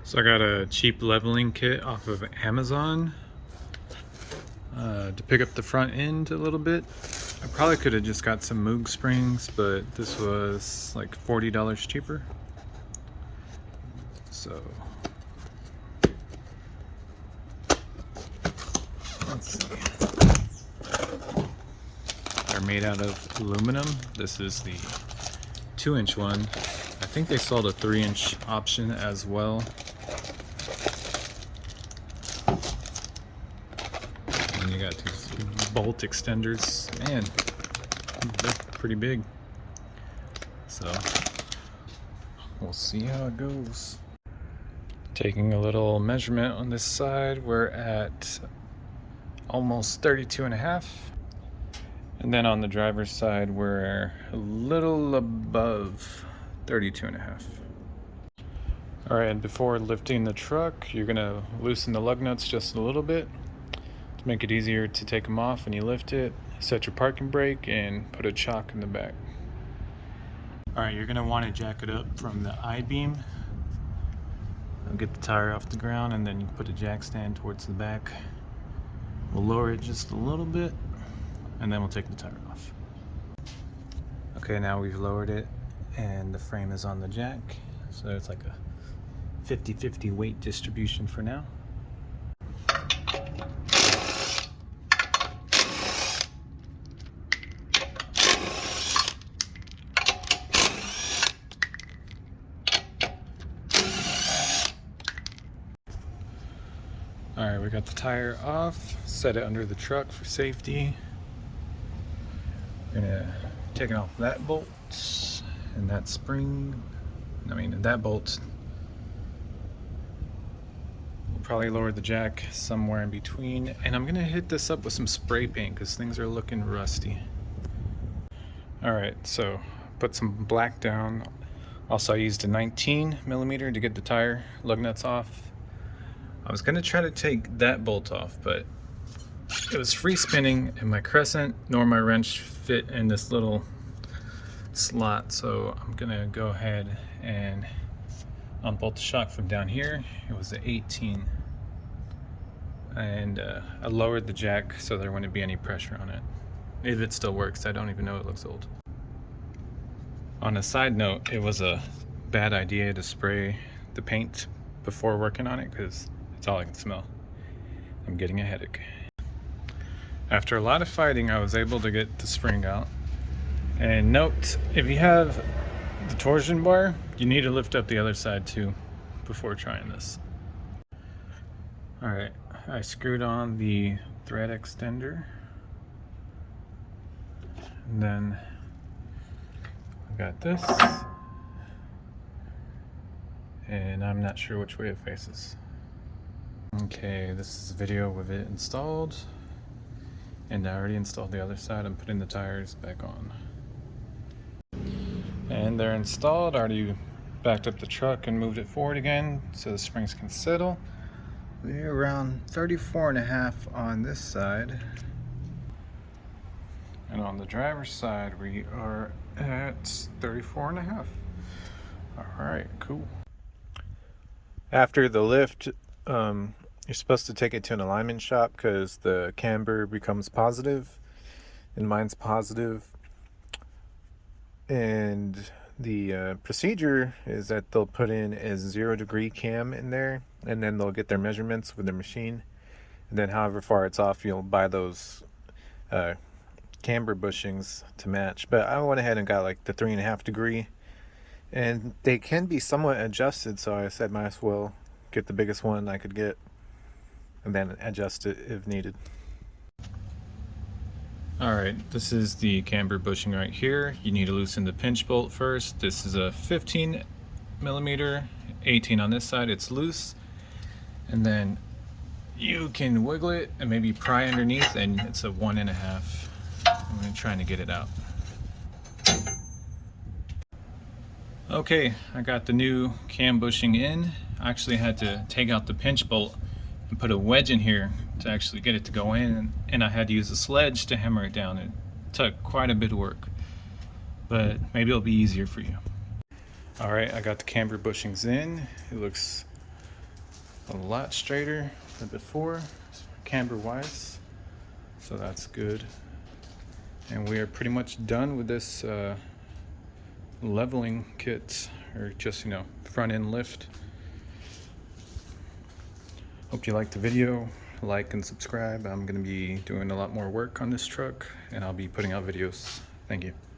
So I got a cheap leveling kit off of Amazon to pick up the front end a little bit. I probably could have just got some Moog springs, but this was like $40 cheaper. So let's see. They're made out of aluminum. This is the 2-inch one. I think they sold a 3-inch option as well. And you got these bolt extenders. Man, they're pretty big. So we'll see how it goes. Taking a little measurement on this side, we're at almost 32.5. And then on the driver's side, we're a little above 32.5. All right, and before lifting the truck, you're gonna loosen the lug nuts just a little bit to make it easier to take them off when you lift it. Set your parking brake and put a chock in the back. All right, you're gonna wanna jack it up from the I-beam. Get the tire off the ground, and then you put a jack stand towards the back. We'll lower it just a little bit, and then we'll take the tire off. Okay, now we've lowered it and the frame is on the jack. So it's like a 50-50 weight distribution for now. All right, we got the tire off, set it under the truck for safety. We're gonna take off that bolt and that spring. That bolt. We'll probably lower the jack somewhere in between. And I'm gonna hit this up with some spray paint because things are looking rusty. All right, so put some black down. Also, I used a 19mm to get the tire lug nuts off. I was gonna try to take that bolt off, but it was free spinning and my crescent nor my wrench fit in this little slot. So I'm gonna go ahead and unbolt the shock from down here. It was an 18. And I lowered the jack so there wouldn't be any pressure on it. If it still works, I don't even know, it looks old. On a side note, it was a bad idea to spray the paint before working on it because it's all I can smell. I'm getting a headache. After a lot of fighting, I was able to get the spring out. And note, if you have the torsion bar, you need to lift up the other side too before trying this. All right, I screwed on the thread extender. And then I got this. And I'm not sure which way it faces. Okay, this is a video with it installed. And I already installed the other side. I'm putting the tires back on. And they're installed. I already backed up the truck and moved it forward again so the springs can settle. We're around 34.5 on this side. And on the driver's side, we are at 34.5. All right, cool. After the lift, you're supposed to take it to an alignment shop because the camber becomes positive, and mine's positive. And the procedure is that they'll put in a 0-degree cam in there, and then they'll get their measurements with their machine. And then however far it's off, you'll buy those camber bushings to match. But I went ahead and got like the 3.5 degree, and they can be somewhat adjusted, so I said might as well get the biggest one I could get and then adjust it if needed. Alright, this is the camber bushing right here. You need to loosen the pinch bolt first. This is a 15mm, 18 on this side, it's loose. And then you can wiggle it and maybe pry underneath, and it's a 1.5. I'm trying to get it out. Okay, I got the new cam bushing in. I actually had to take out the pinch bolt and put a wedge in here to actually get it to go in, and I had to use a sledge to hammer it down. It took quite a bit of work, but maybe it'll be easier for you. All right, I got the camber bushings in. It looks a lot straighter than before, camber wise, so that's good. And we are pretty much done with this leveling kit, or just, you know, front end lift. Hope you liked the video. Like and subscribe. I'm going to be doing a lot more work on this truck, and I'll be putting out videos. Thank you.